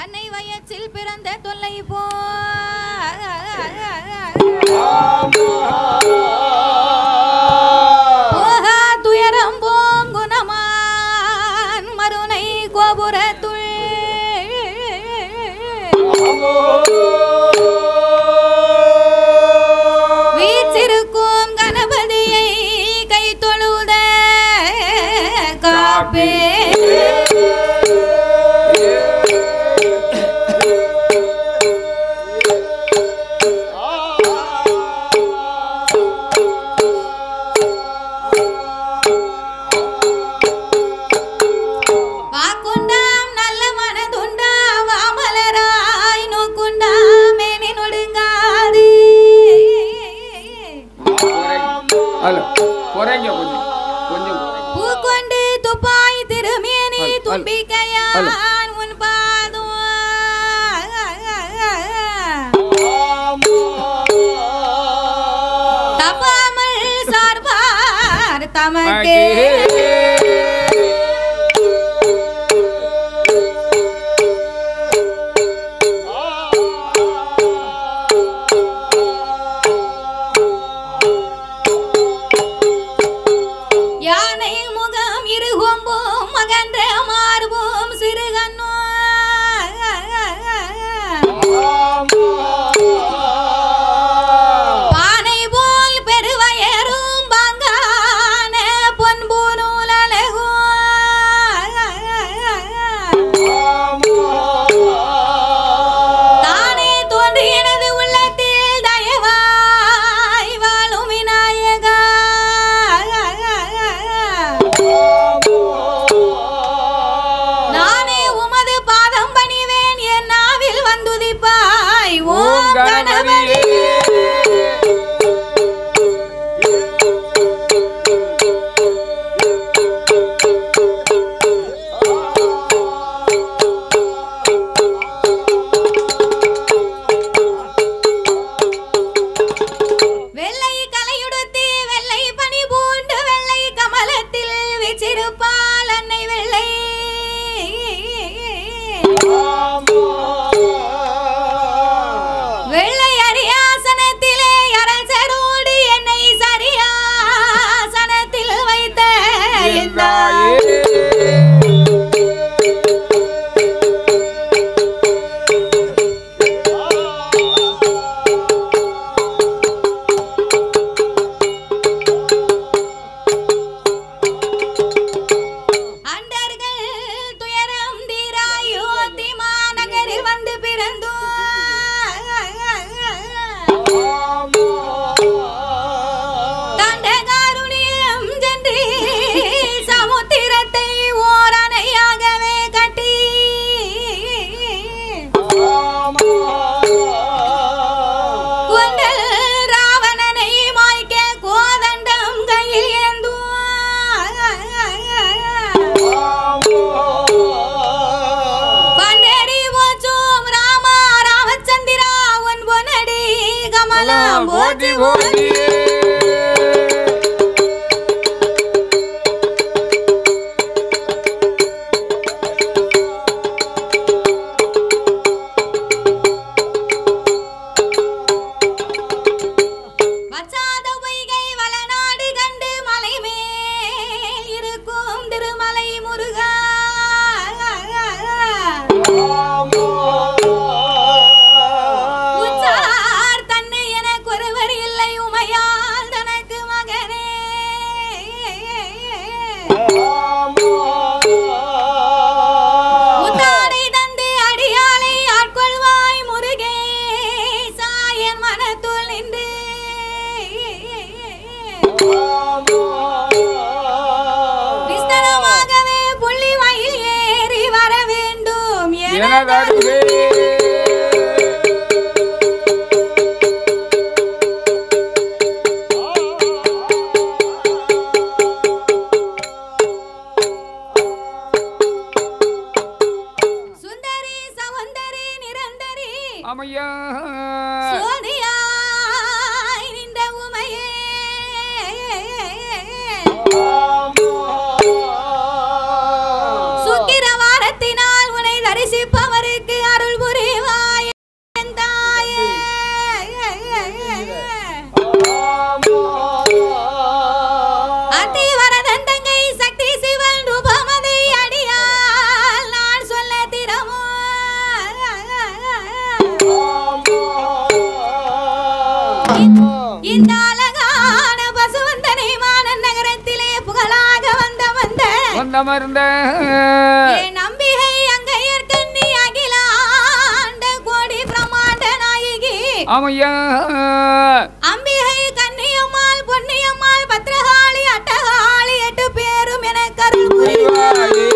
அன்னை வயற்றில் பிறந்த தொல்லை போ துயரம் போம் குணமான் மருனை கோபுரத்துள் வீச்சிருக்கும் கணபதியை கை தொழுத காப்பே பூக்கொண்டு துப்பாய் திருமேனி தும்பிக்கையான் உன் பாதம் தப்பாமல் சார்பார் தமக்கே இந்த அழகான பசுவந்தனை மாநன் நகரத்திலே புகழாக வந்த மருந்த நம்பிகை அங்கையர் கண்ணி அகிலாண்ட கோடி பிரமாண்ட நாயகி ஆமையா அம்பிகை கன்னியம்மாள் பொன்னியம்மாள் பத்ரகாளி அட்டகாளி 8 பேரும் என கருள் புரிவாயே.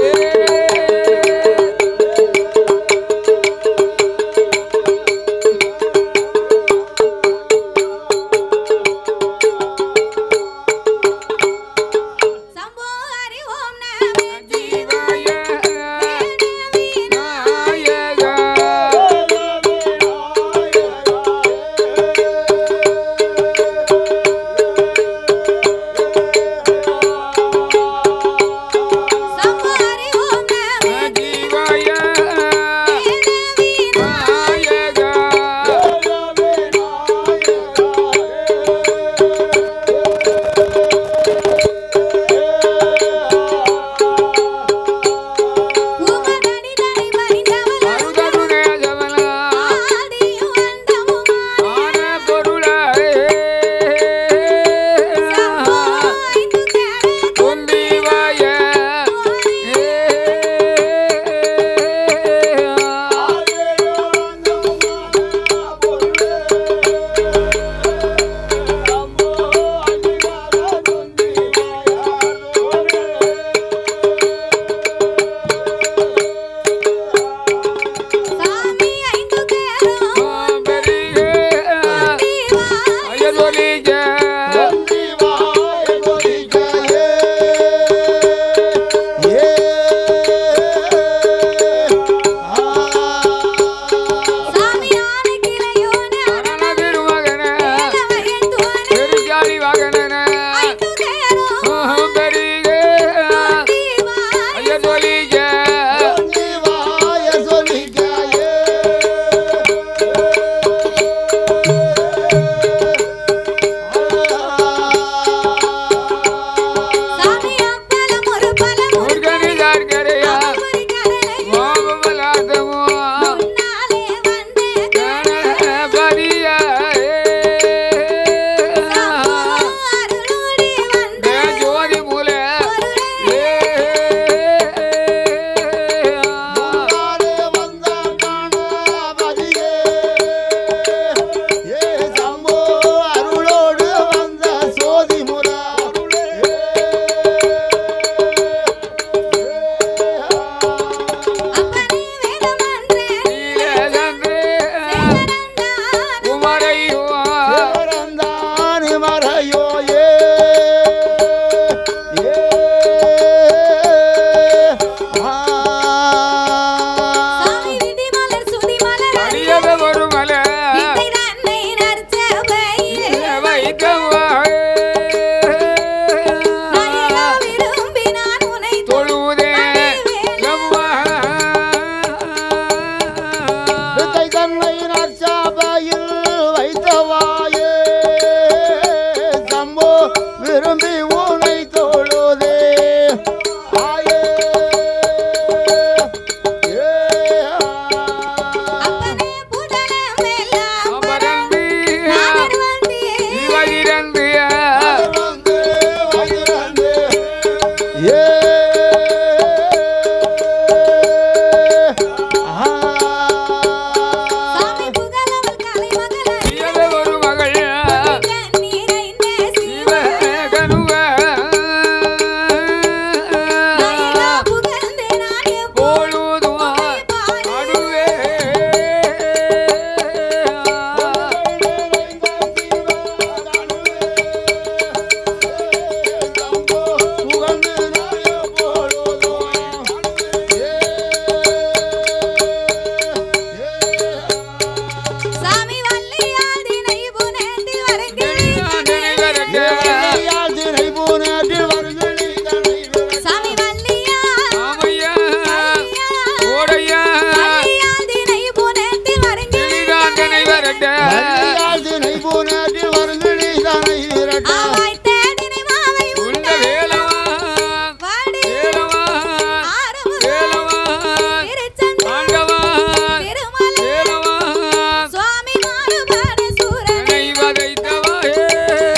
Hey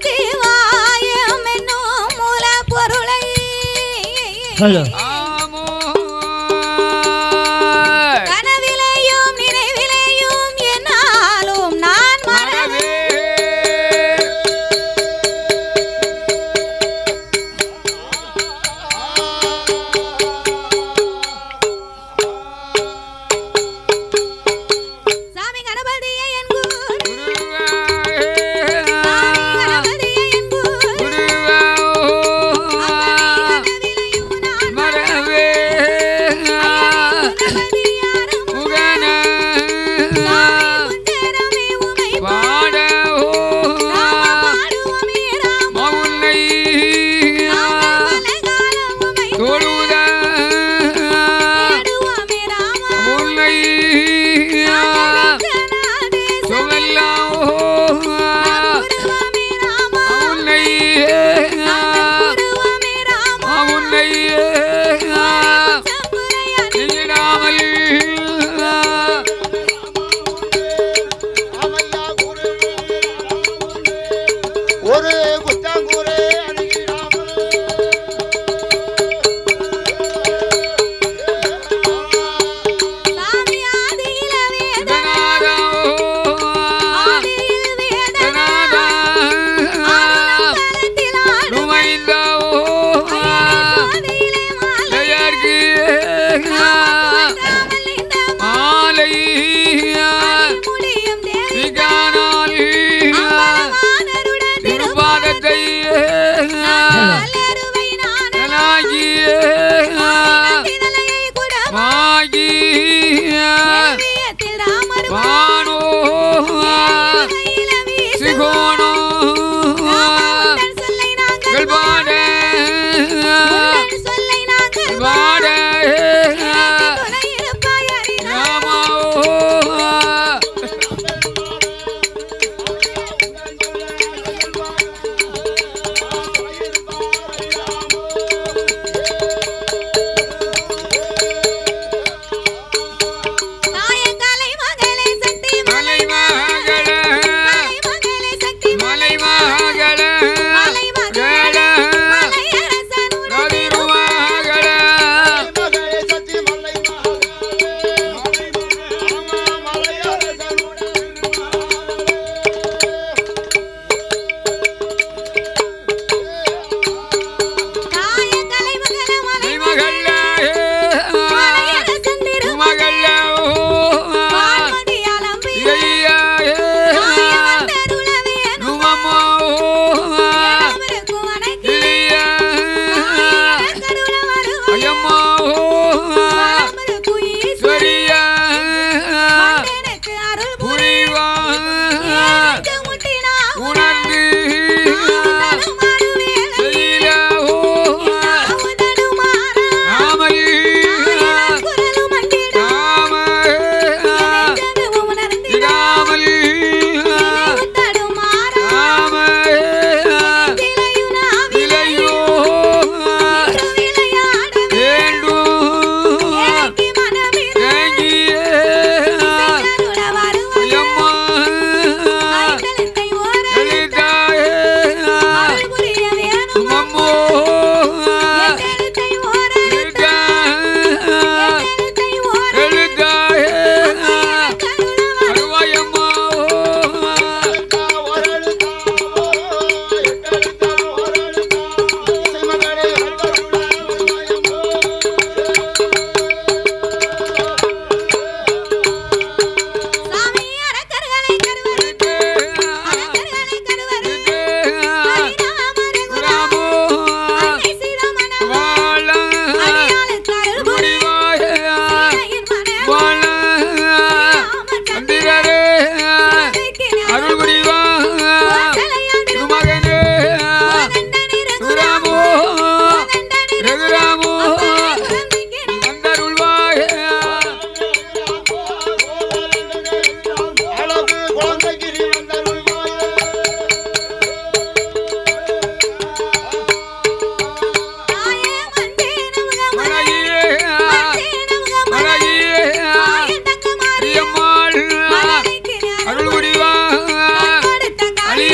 நமச்சிவாயம் என்னும் மூல பொருளை கனவிலையும் நினைவிலையும் என்னாலும் நான் மறவே சாமி கணபதியே என் குரு சாமி கணபதியே என் குரு கனவிலையும் நான் மறவே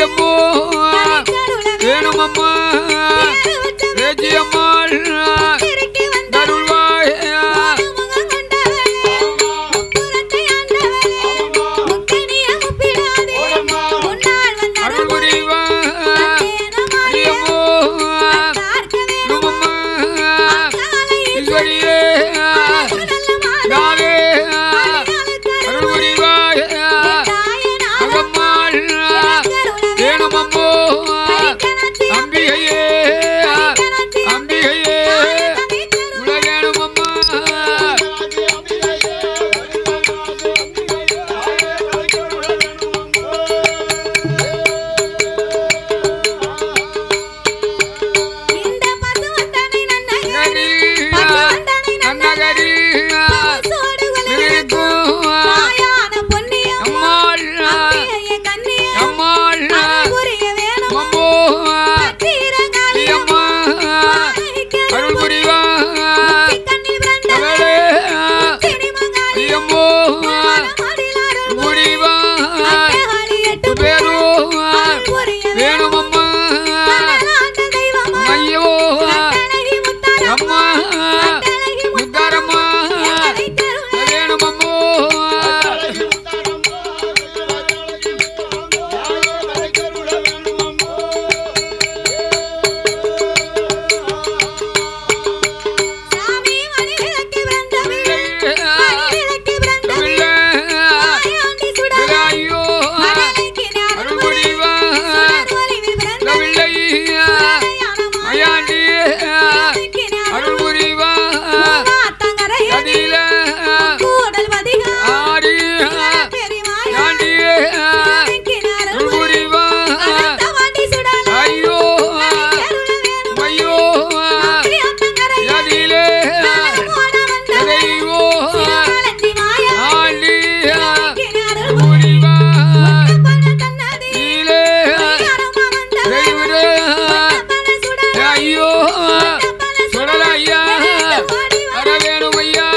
அடியம்மோ வேணுமம்மா வேஜியம்மாள் தருள்வாய் அருள் புரிவா அடியம்மோ நுமம்மா ஈஸ்வரியே நாவே அருள் புரிவாய் அகம்மாள் வேணுமம்மோ அம்பிகையே அம்பிகையே உலகேணுமம்மா நன்னகரி அருள் புரிவா அடியம்மோ புரிவா பேரு வேணுமம்மா ஐயோ அம்மா முத்தாரம்மா வேணுமம்மோ அருள் புரிவா ஐயோ ஐயோ யதிலே தெய்வோ ஆண்டி புரிவா நீலே தெய்வரே ஐயோ சுடலையா வர வேணும் ஐயா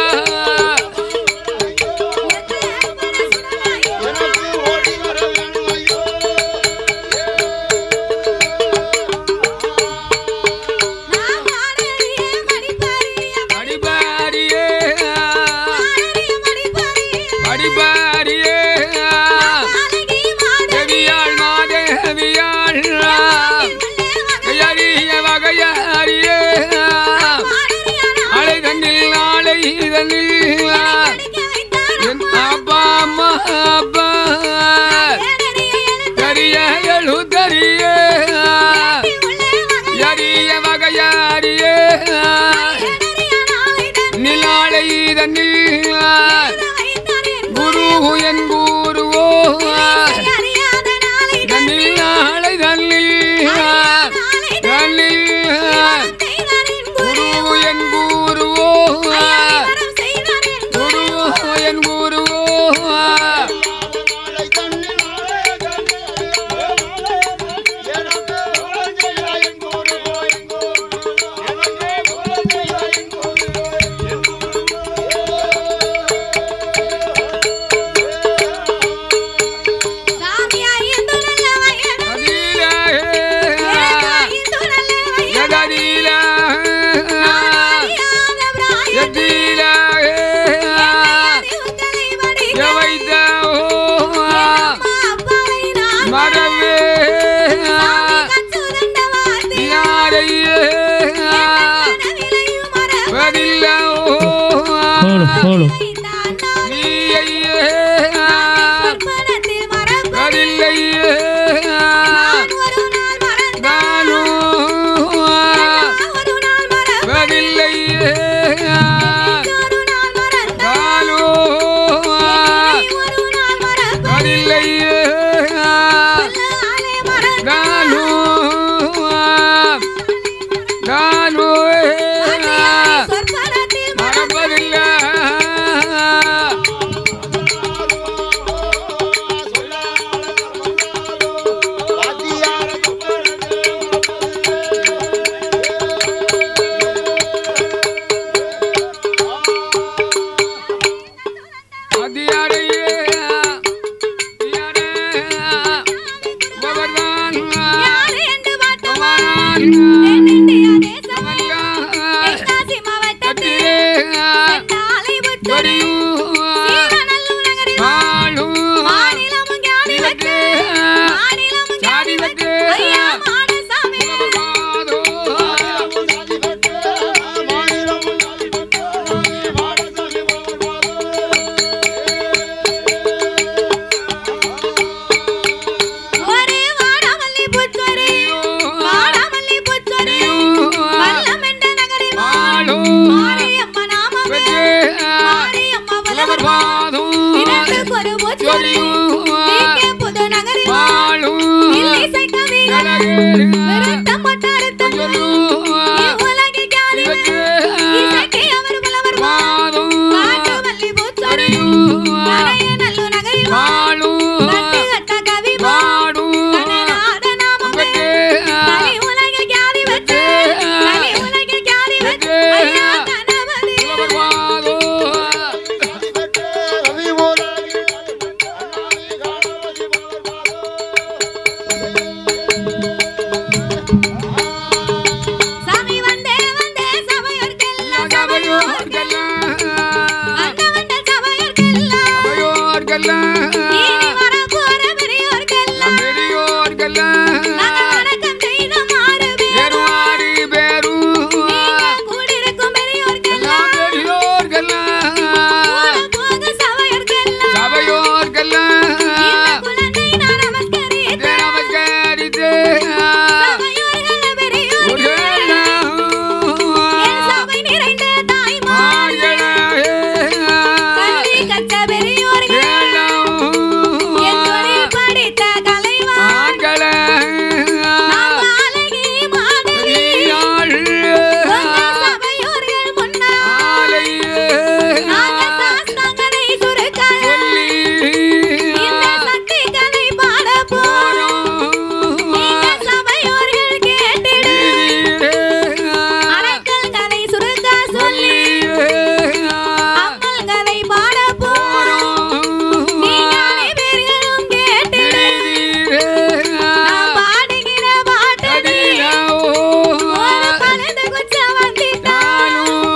அடிபாரியே அடிபாரியே தேவியாள் மாதேவியாள் கையறிய வகையறியே அலை தண்ணில் ஆலை தண்ணில் என் அப்பா அம்மா அப்பா கரிய எழுதறிய யறிய வகையறியே நிலாளை தண்ணில் குரு என் குருவோ தண்ணில் நாளை தண்ணில் தண்ணில் குரு என் குருவோ குரு என் குருவோ மரவே யாரையே பதில்லோ நீயே பதில்லையே நானோ பதில்லையே நானோ பதில்லையே நானோ நானோ மறப்பதில்லை பெற்று ஐயா மாடசாமி ஒரு வாடாமல்லி பூச்சொரி வாடாமல்லி பூச்சொரி வல்லமென்ற நகரில் மாரியம்மா நாமமே மாரியம்மா வல்லவர் இதற்கு ஒரு பூச்சொரி இங்கே புது நகரில் இல்லிசை கவிகள் விருத்தம் பட்டாரத்தம் உலகில் யாரு இசைக்கு அவர் வல்லவர் காட்டு மல்லி பூச்சொரி கரைய நல்ல நகரில் கட்டி கட்ட கவி கனநாத நாமமே கலி உலகில் யாரு வச்சு கலி உலகில் யாரு வச்சு ஐயா கணவனே சாமி வந்தே வந்தே சபையோர்க்கெல்லாம் வந்த வந்த சபையோர்க்கெல்லாம் இனி வரப்போற பெரியோர்க்கெல்லாம் நாங்கள் வணக்கம் செய்த மாறுவேர் நீங்க கூடியிருக்கும் பெரியோர்க்கெல்லாம் போக சபையோர்க்கெல்லாம் இந்த குழந்தை நான் நமஸ்கரித்தேன் சபையோர்கள் பெரியோர்கள் என் சபை நிறைந்த தாய்மார்கள் கல்வி கற்ற பெரியோர்கள் என் தொழில் படித்த கலைவான்கள் நாம் அழகி மாதவி உங்க சபையோர்கள் முன்னால் நாங்கள் சாஸ்தாங்களை சுருக்க இந்த சக்திகளை பாட போறோம் நீங்க சபையோர்கள் கேட்டிடு அரக்கல்களை சுருக்க சொல்லி அம்மல்களை பாட போறோம் நீங்க அனைவர்களும் கேட்டிடு நான் பாடுகிற பாட்டடி ஒரு பழுது குச்சம் வந்திட்டாலும்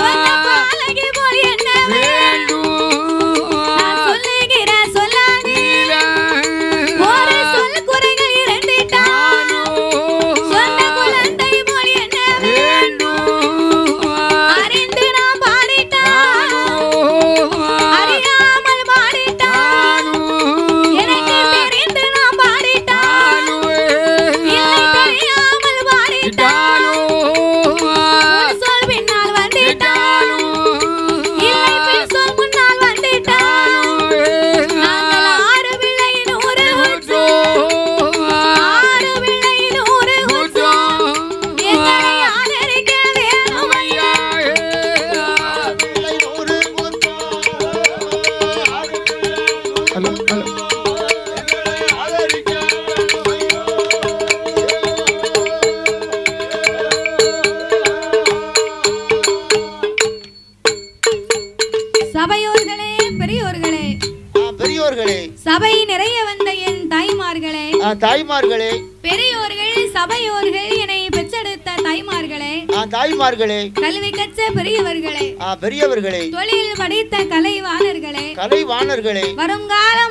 உங்க பாலகி போய் என்ன நான் சொல்லுகிற சொல்லாதி ஒரு சொல் குறைகள் இருந்துட்டாலும் சொந்த குழந்தை போய் என்ன அறிந்து நான் பாடிட்டாலும் அறியாமல் பாடிட்டாலும் எனக்கு தெரிந்து நான் பாடிட்டாலும் இல்லை தெரியாமல் பாடிட்டாலும் உன் சொல் பின்னால் வந்துட்டாலும் இல்லை பின் சொல் முன்னால் வந்துட்டாலும் நாங்கள் 6 பிள்ளை 100 6 பிள்ளை 100 எங்களை ஆதரிக்க வேணும் சபையோர்களே பெரியோர்களே பெரியோர்களே சபை நிறைய வந்த என் தாய்மார்களே பெரியோர்கள் சபையோர்கள் என்னை பெற்றெடுத்த தாய்மார்களே தாய்மார்களே கல்வி கற்ற பெரியவர்களே பெரியவர்களே தொழில் படித்த கலைவாணர்களே கலைவாணர்களே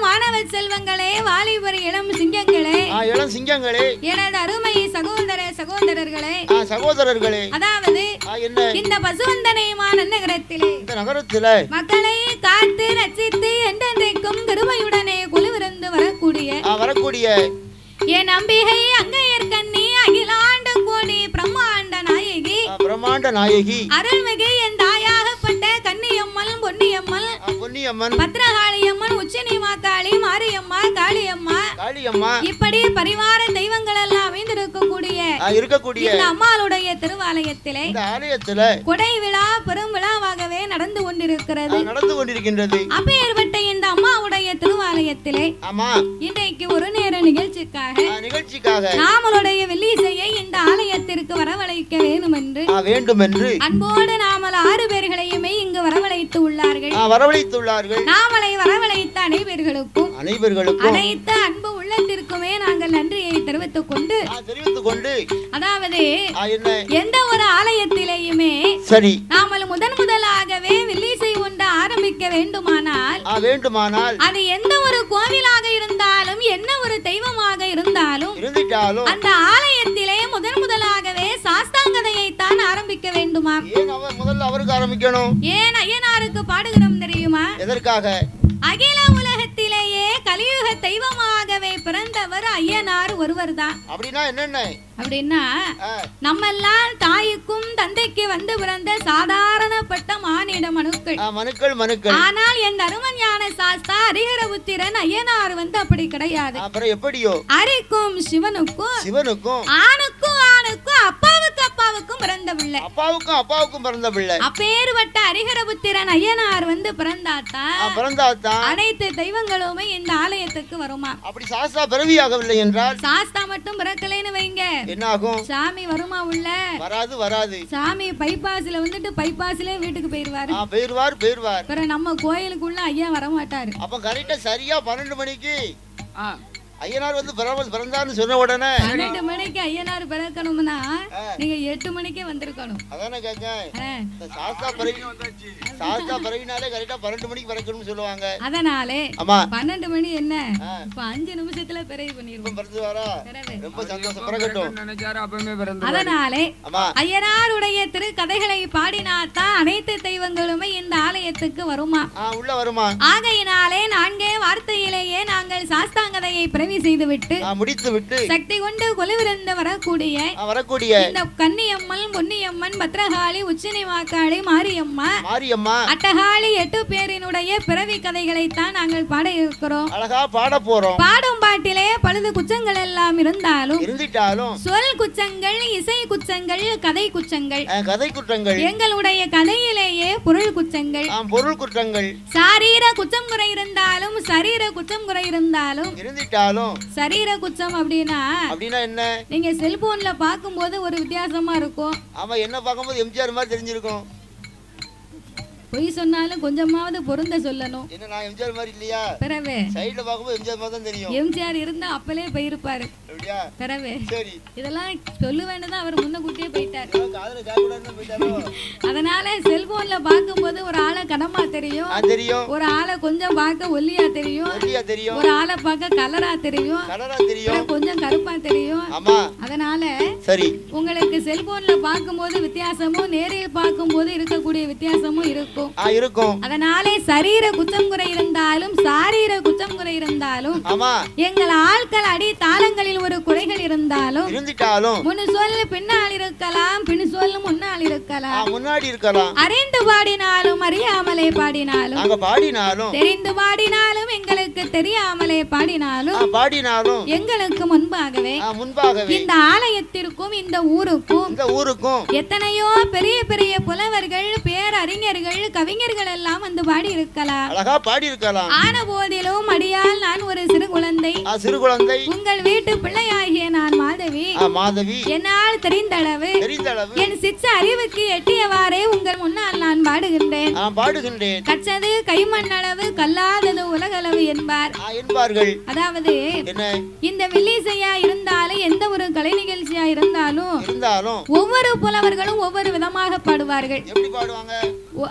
மாணவ செல்வங்களே வாலிபர் இளம் சிங்கங்களே இளம் சிங்கங்களே எனது அருமை சகோதரர்களே சகோதரர்களே அதாவது என்ன இந்த பசுவந்தனைமான நகரத்திலே இந்த நகரத்தில மக்களை காத்து ரட்சித்து என்றென்றைக்கும் கிருபையுடனே குழுவிருந்து வரக்கூடிய என் அம்பிகை அங்கையர் கண்ணி அகிலாண்ட கோடி பிரம்மாண்ட நாயகி அருள்மிகு என் தாயாகப்பட்ட கன்னியம்மன் பொன்னியம்மன் பத்ரகாளியம்மன் உச்சினி மாக்காளி மாரியம்மா காளியம்மா இப்படி பரிவார தெய்வங்கள் எல்லாம் அமைந்திருக்கக்கூடிய இந்த அம்மாளுடைய திருவாலயத்திலே கொடை விழா பெரும் விழாவாகவே நடந்து கொண்டிருக்கின்றது அப்பேற்பட்ட இந்த அம்மாவுடைய திருவாலயத்திலே இன்றைக்கு ஒரு நேர நிகழ்ச்சிக்காக நாமளுடைய வெள்ளிசையை இந்த ஆலயத்திற்கு வரவழைக்க வேண்டும் என்று அன்போடு நாமல் 6 பேர்களையுமே இங்கு வரவழைத்து உள்ளார்கள் நாமளை வரவழைத்த அனைவர்களுக்கும் அனைத்து அன்பு உள்ளத்திற்குமே நாங்கள் நன்றியை தெரிவித்துக் கொண்டு அதாவது எந்த ஒரு ஆலயத்திலேயுமே சரி நாமல் முதலாகவே வெள்ளிசை ஒன்று ஆரம்பிக்க வேண்டுமானால் அது எந்த ஒரு கோவிலாக இருந்தாலும் என்ன ஒரு தெய்வமாக இருந்தாலும் இருந்துட்டாலும் அந்த ஆலயத்திலே முதலாகவே சாஸ்தாங்கதையை தான் ஆரம்பிக்க வேண்டுமா? ஏன் முதல்ல அவருக்கு ஆரம்பிக்கணும்? ஏன் ஐயனாருக்கு பாடுகிறோம் தெரியுமா? எதற்காக? அகில உலகத்திலேயே கலியுக தெய்வமாகவே பிறந்தவர் ஐயனார் ஒருவர் தான். அப்படின்னா என்னென்ன? அப்படின்னா நம்ம எல்லாம் தாய்க்கும் தந்தைக்கு வந்து பிறந்த சாதாரணப்பட்ட மானிட மனுக்கள். ஆனால் என் அருமஞான சாஸ்தா ஹரிஹரபுத்திரன் ஐயனார் வந்து அப்படி கிடையாது. அப்புறம் எப்படியோ? ஹரிக்கும் சிவனுக்கும் ஆணுக்கும் அப்பாவுக்கும் பிறந்த பிள்ளை. அப்பேறுபட்ட ஹரிஹரபுத்திரன் ஐயனார் வந்து பிறந்தாத்தான் அனைத்து தெய்வங்களுமே இந்த ஆலயத்துக்கு வருமா? அப்படி சாஸ்தா பிறவியாகவில்லை என்றால் சாஸ்தா மட்டும் பிறக்கலைன்னு வைங்க, என்ன ஆகும்? சாமி வருமா? உள்ள வராது. சாமி பைபாஸ்ல வந்துட்டு பைபாஸ்ல வீட்டுக்கு போயிருவார். நம்ம கோயிலுக்குள்ள ஐயா வர மாட்டாரு. அப்ப கரெக்டா சரியா 12 மணிக்கு ஐயனார் வந்து பிறந்தார்னு சொன்ன உடனே 12 மணிக்கு ஐயனார் பிறக்கணும்னா நீங்க 8 மணிக்கே வந்திருக்கணும். அதானே கேட்க. சாஸ்தா பிறவினாலே கரெக்டா 12 மணிக்கு பிறக்கணும்னு சொல்லுவாங்க. அதனாலே 12 மணி என்ன இப்ப 5 நிமிஷத்துல பிறவி பண்ணிருவோம். ரொம்ப சந்தோஷம். பிறக்கட்டும். அதனாலே ஐயனாருடைய திருக்கதைகளை பாடினாத்தான் அனைத்து தெய்வங்களுமே இந்த ஆலயத்துக்கு வருமா? உள்ள வருமா? ஆகையினாலே 4 வார்த்தையிலேயே நாங்கள் சாஸ்தாங்கதையை செய்துவிட்டு முடித்துவிட்டு சக்தி கொண்டு கொலுவிருந்து வரக்கூடிய இந்த கன்னியம்மன், பொன்னியம்மன், பத்ரகாளி, உச்சினிமாக்காளி, மாரியம்மா அட்டகாளி 8 பேரினுடைய பிறவி கதைகளை தான் நாங்கள் பாட இருக்கிறோம். அழகா பாட போறோம். பாடும் பாட்டிலே பழுது குச்சங்கள் எல்லாம் இருந்தாலும் சொல் குச்சங்கள், இசை குச்சங்கள், கதை குற்றங்கள் எங்களுடைய கதையிலேயே பொருள் குற்றங்கள். சாரீர குச்சம் குறை இருந்தாலும் சரீர குச்சம் குறை இருந்தாலும் சரீர குச்சம் அப்படின்னா என்ன? நீங்க செல்போன்ல பாக்கும்போது ஒரு வித்தியாசமா இருக்கும். ஆமா, என்ன பாக்கும்போது எம்ஜிஆர் மாதிரி தெரிஞ்சிருக்கும். பொய் சொன்னாலும் கொஞ்சமாவது பொருந்த சொல்லணும். என்ன நான் எம்ஜிஆர் மாதிரி இல்லையா? பிறவே சைடுல பாக்கும்போது எம்ஜிஆர் மாதிரி தான் தெரியும். எம்ஜிஆர் இருந்தா அப்பலே போயிருப்பாரு. அப்படியே பிறவே சரி இதெல்லாம் சொல்லுவேன்னு தான் அவர் முன்ன கூட்டியே போயிட்டார். காதுல கேக்குறதுன்னு போயிட்டாரோ. அதனால செல்போன்ல பாக்கும்போது ஒரு ஆளை கனமா தெரியும். ஒரு ஆளை கொஞ்சம் பார்க்க ஒல்லியா தெரியும். ஒரு ஆளை பார்க்க கலரா தெரியும். கொஞ்சம் கருப்பா தெரியும். ஆமா. அதனால சரி உங்களுக்கு செல்போன்ல பாக்கும்போது வித்தியாசமும் நேரில் பாக்கும்போது இருக்கக்கூடிய வித்தியாசமும் இருக்கும். அதனாலே சரீர குற்றம் குறை இருந்தாலும் சாரீர குற்றம் குறை இருந்தாலும் எங்கள் ஆட்கள் அடி தாளங்களில் ஒரு குறைகள் இருந்தாலும் முன்னு சொல்லு பின்னால் இருக்கலாம், பின் சொல்லு முன்னால் இருக்கலாம். அறிந்து பாடினாலும் அறியாமலே பாடினாலும் தெரிந்து பாடினாலும் எங்களுக்கு தெரியாமலே பாடினாலும் எங்களுக்கு முன்பாகவே இந்த ஆலயத்திற்கும் இந்த ஊருக்கும் எத்தனையோ பெரிய பெரிய புலவர்கள், பேரறிஞர்கள், கவிஞர்கள் எல்லாம் வந்து பாடி இருக்கலாம். ஆன போதிலும் அடியால் நான் ஒரு சிறு குழந்தை. உங்கள் வீட்டு பிள்ளையாகிய நான் மாதவி. என்னால் தெரிந்தளவு என் சிச்ச அறிவுக்கு எட்டியவாறே உங்கள் முன்னால் நான் பாடுகின்றேன். கற்றது கைமண்ணளவு கல்லாதது உலகளவு என்பார்கள். அதாவது இந்த வில்லிசையா இருந்தாலும் எந்த ஒரு கலை நிகழ்ச்சியா இருந்தாலும் ஒவ்வொரு புலவர்களும் ஒவ்வொரு விதமாக பாடுவார்கள்.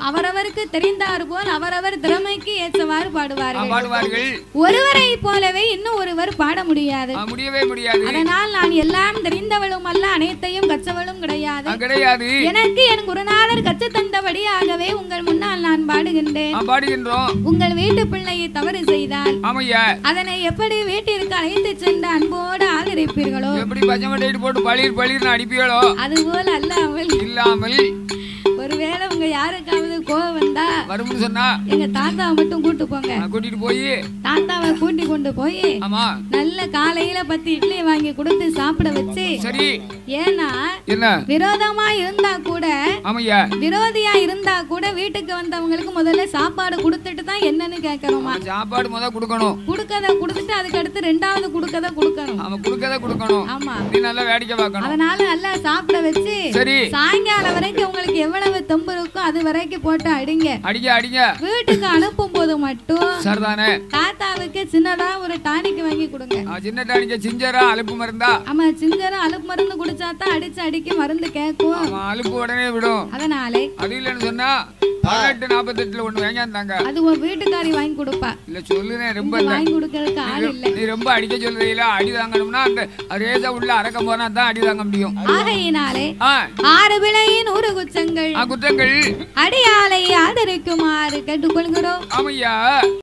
அவரவருக்கு தெரிந்தார் போல் அவரவர் திறமைக்கு ஏற்றவாறு பாடுவார்கள். ஒருவரை போலவே இன்னும் ஒருவர் பாட முடியாது. அதனால் நான் எல்லாம் தெரிந்தவளும் அல்ல, அனைத்தையும் கற்றவளும் கிடையாது. எனக்கு என் குருநாதர் கற்று தந்தபடியாகவே உங்கள் முன்னால் நான் பாடுகின்றேன். உங்கள் வீட்டு பிள்ளையை தவறு செய்தால் அதனை எப்படி வீட்டிற்கு அழைத்து சென்று அன்போடு ஆதரிப்பீர்களோ, அதுபோல் அல்லாமல் ஒருவேளை உங்க யாருக்காவது கோவம் வந்தா வரும்னு சொன்னா எங்க தாத்தாவை மட்டும் கூட்டிட்டு போய் தாத்தாவை கூட்டி கொண்டு போய் நல்ல காலையில 10 இட்லி வாங்கி கொடுத்து சாப்பிட வச்சு ஏன்னா விரோதியா இருந்தா கூட வீட்டுக்கு வந்தவங்களுக்கு முதல்ல சாப்பாடு கொடுத்துட்டு தான் என்னன்னு கேட்கணுமா? சாப்பாடு முதல்ல கொடுத்துட்டு அதுக்கு அடுத்து 2வது கொடுக்கணும். ஆமா, நல்லா வேடிக்கை பார்க்கணும். அதனால நல்லா சாப்பிட வச்சு சாயங்காலம் வரைக்கும் உங்களுக்கு எவ்வளவு தெம்பு இருக்கோ அது வரைக்கும் போட்டு அடிங்க. வீட்டுக்கு அனுப்பும் போது மட்டும் தாத்தாவுக்கு சின்னதா ஒரு டானிக் வாங்கி கொடுங்க. சின்ன டானிக் சிஞ்சரா அலுப்பு மருந்தா? ஆமா, சிஞ்சரா அலுப்பு மருந்து குடிச்சா தான் அடிக்க மருந்து கேட்கும். அலுப்பு உடனே விடும். அதனாலே அது இல்லன்னு சொன்னா 1848 ஒண்ணு வாங்கியாந்தாங்க. அது உன் வீட்டுக்காரி வாங்கி கொடுப்பா. இல்ல சொல்லுறேன், ரொம்ப வாங்கி கொடுக்கறதுக்கு ஆள் இல்ல. நீ ரொம்ப அடிக்க சொல்றீல, அடி வாங்கணும்னா அந்த ரேசா உள்ள அரக்க போனா தான் அடி வாங்க முடியும். ஆகையினாலே 6 விளையின் 100 குற்றங்கள் குற்றங்கள் அடியாலை ஆதரிக்குமாறு கேட்டுக்கொள்கிறோம். ஆமையா.